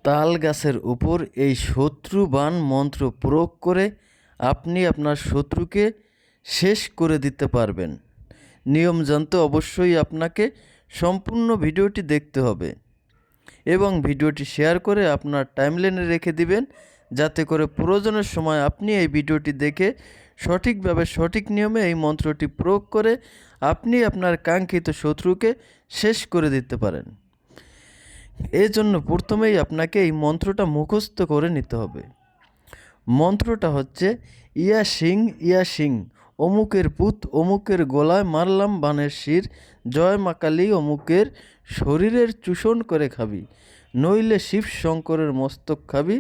তাল গাছের উপর এই শত্রু বাণ মন্ত্র প্রয়োগ করে আপনি আপনার শত্রুকে শেষ করে দিতে পারবেন। নিয়ম জানতে অবশ্যই আপনাকে সম্পূর্ণ ভিডিওটি দেখতে হবে এবং ভিডিওটি শেয়ার করে আপনার টাইমলাইনে রেখে দিবেন, যাতে করে প্রয়োজনের সময় আপনি এই ভিডিওটি দেখে সঠিকভাবে সঠিক নিয়মে এই মন্ত্রটি প্রয়োগ করে আপনি আপনার কাঙ্ক্ষিত শত্রুকে শেষ করে দিতে পারেন। এই জন্য প্রথমেই আপনাকে এই মন্ত্রটা মুখস্থ করে নিতে হবে। মন্ত্রটা হচ্ছে ইয়া সিং অমুকের পুত অমুকের গলায় মারলাম বানের শির, জয় মা কালী অমুকের শরীরের চূষণ করে খাবি, নইলে শিব শঙ্করের মস্তক খাবি,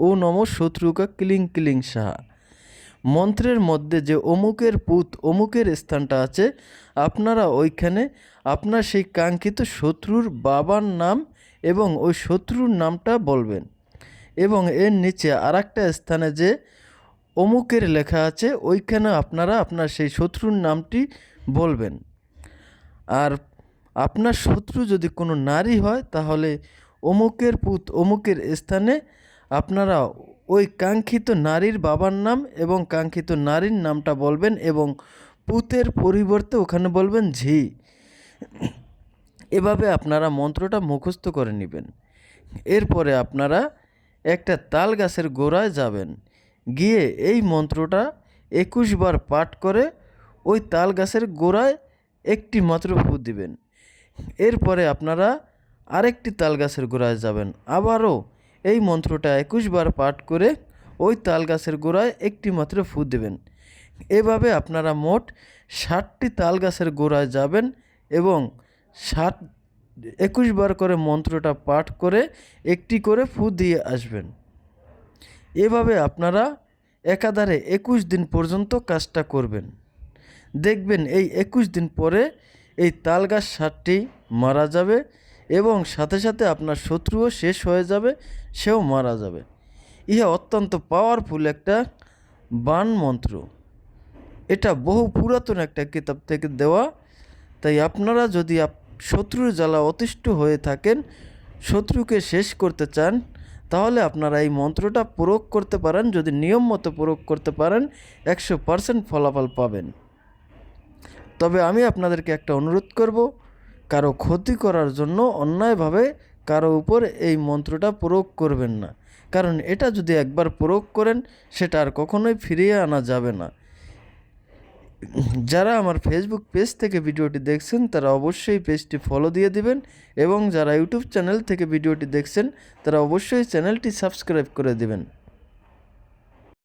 ও নম শত্রুকা কিলিং কিলিং সাহা। মন্ত্রের মধ্যে যে অমুকের পুত অমুকের স্থানটা আছে, আপনারা ওইখানে আপনার সেই কাঙ্ক্ষিত শত্রুর বাবার নাম এবং ওই শত্রুর নামটা বলবেন এবং এর নিচে আরেকটা স্থানে যে অমুকের লেখা আছে ওইখানে আপনারা আপনার সেই শত্রুর নামটি বলবেন। আর আপনার শত্রু যদি কোনো নারী হয় তাহলে অমুকের পুত অমুকের স্থানে আপনারা ওই কাঙ্ক্ষিত নারীর বাবার নাম এবং কাঙ্ক্ষিত নারীর নামটা বলবেন এবং পুতের পরিবর্তে ওখানে বলবেন ঝি। এভাবে আপনারা মন্ত্রটা মুখস্থ করে নেবেন। এরপরে আপনারা একটা তাল গাছের গোড়ায় যাবেন, গিয়ে এই মন্ত্রটা 21 বার পাঠ করে ওই তাল গাছের গোড়ায় একটি মাত্র ফু দিবেন। এরপরে আপনারা আরেকটি তাল গাছের গোড়ায় যাবেন, আবারও এই মন্ত্রটা 21 বার পাঠ করে ওই তাল গাছের গোড়ায় একটি মাত্র ফু দেবেন। এভাবে আপনারা মোট 60টি তাল গাছের গোড়ায় যাবেন এবং 21 বার করে মন্ত্রটা পাঠ করে একটি করে ফু দিয়ে আসবেন। এভাবে আপনারা একাধারে 21 দিন পর্যন্ত কাজটা করবেন। দেখবেন এই 21 দিন পরে এই তাল গাছ 60টি মারা যাবে এবং সাথে সাথে আপনার শত্রুও শেষ হয়ে যাবে, সেও মারা যাবে। ইহা অত্যন্ত পাওয়ারফুল একটা বাণ মন্ত্র। এটা বহু পুরাতন একটা কিতাব থেকে দেওয়া। তাই আপনারা যদি শত্রুর জ্বালা অতিষ্ঠ হয়ে থাকেন, শত্রুকে শেষ করতে চান, তাহলে আপনারা এই মন্ত্রটা প্রয়োগ করতে পারেন। যদি নিয়ম মতো প্রয়োগ করতে পারেন 100% ফলাফল পাবেন। তবে আমি আপনাদেরকে একটা অনুরোধ করব, কারো ক্ষতি করার জন্য অন্যায়ভাবে কারো উপর এই মন্ত্রটা প্রয়োগ করবেন না, কারণ এটা যদি একবার প্রয়োগ করেন সেটা আর কখনোই ফিরিয়ে আনা যাবে না। যারা আমার ফেসবুক পেজ থেকে ভিডিওটি দেখছেন তারা অবশ্যই পেজটি ফলো দিয়ে দিবেন এবং যারা ইউটিউব চ্যানেল থেকে ভিডিওটি দেখছেন তারা অবশ্যই চ্যানেলটি সাবস্ক্রাইব করে দিবেন।